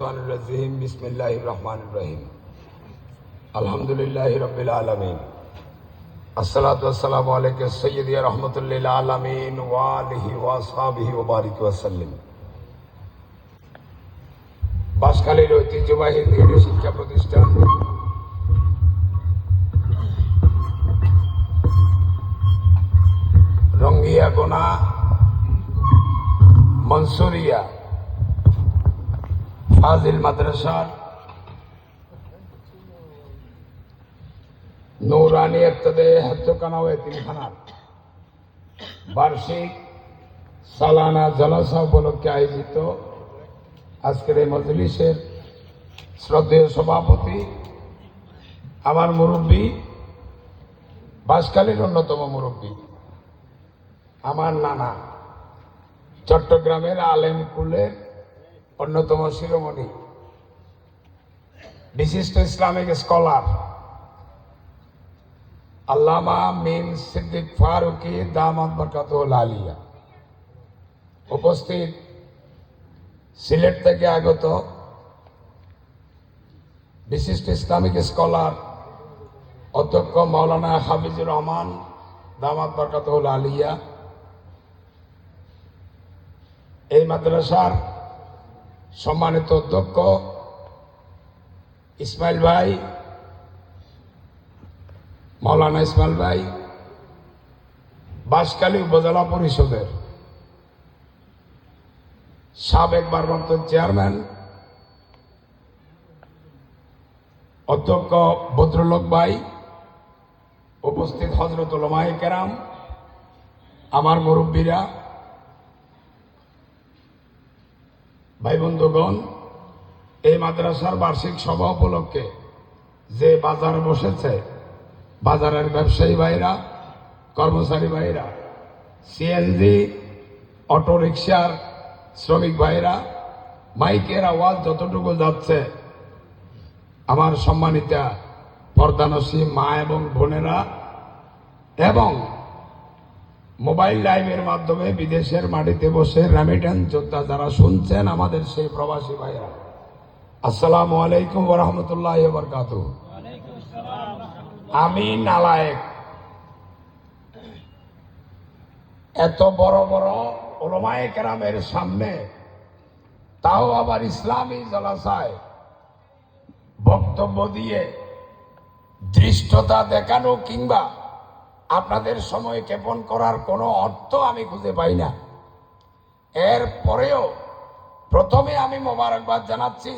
बिस्मिल्लाहिर्रहमानिर्रहीम अल्हम्दुलिल्लाहि रब्बिल आलमीन अस्सलातु वस्सलामु अलैका सय्यदी रहमतुल लिल आलमीन व आलिहि व असहाबिहि व बारिक वसल्लिम। বাঁশখালীর ঐতিহ্যবাহী দিনী শিক্ষা প্রতিষ্ঠান রঙ্গিয়া গোনা মনসুরিয়া ফাজিল মাদ্রাসার নূরানী ইবতদায়ী হেফজখানা ও এতিমখানার বার্ষিক সালানা জলসা উপলক্ষে আয়োজিত আজকের এই মজলিসের শ্রদ্ধেয় সভাপতি, আমার মুরব্বী, বাঁশখালীর অন্যতম মুরব্বী, আমার নানা, চট্টগ্রামের আলেম কুলের অন্যতম শিরোমণি, বিশিষ্ট ইসলামিক স্কলার আল্লামা মিন সিদ্দিক ফারুকী দামাত বরকাতুহুল আলিয়া, উপস্থিত সিলেট থেকে আগত বিশিষ্ট ইসলামিক স্কলার অধ্যক্ষ মাওলানা হাফিজুর রহমান দামাত বরকাতুহুল আলিয়া, এই মাদ্রাসার সম্মানিত অধ্যক্ষ ইসমাইল ভাই, মাওলানা ইসমাইল ভাই, বাঁশখালী উপজেলা পরিষদের সাবেক ভারপ্রাপ্ত চেয়ারম্যান অধ্যক্ষ বদরুল ভাই, উপস্থিত হযরত উলামায়ে কেরাম, আমার মুরব্বীরা, ভাই বন্ধুগণ, এই মাদ্রাসার বার্ষিক সভা উপলক্ষে যে বাজার বসেছে, বাজারের ব্যবসায়ী ভাইরা, কর্মচারী ভাইরা, সিএনজি অটোরিকশার শ্রমিক ভাইরা, মাইকের আওয়াজ যতটুকু যাচ্ছে, আমার সম্মানিতা পর্দানসী মা এবং বোনেরা এবং মোবাইল লাইভের মাধ্যমে বিদেশের মাটিতে বসে রেমিটেন্স যোদ্ধা যারা শুনছেন, আমাদের সেই প্রবাসী ভাইরা, আসসালামু আলাইকুম ওয়া রাহমাতুল্লাহি ওয়া বারাকাতুহু। আমি নালায়েক, এত বড় বড় উলামায়ে কেরামের সামনে, তাও আবার ইসলামী জলসায় বক্তব্য দিয়ে ধৃষ্টতা দেখানো কিংবা আপনাদের সময় ক্ষেপণ করার কোনো অর্থ আমি খুঁজে পাই না। এরপরেও প্রথমে আমি মোবারকবাদ জানাচ্ছি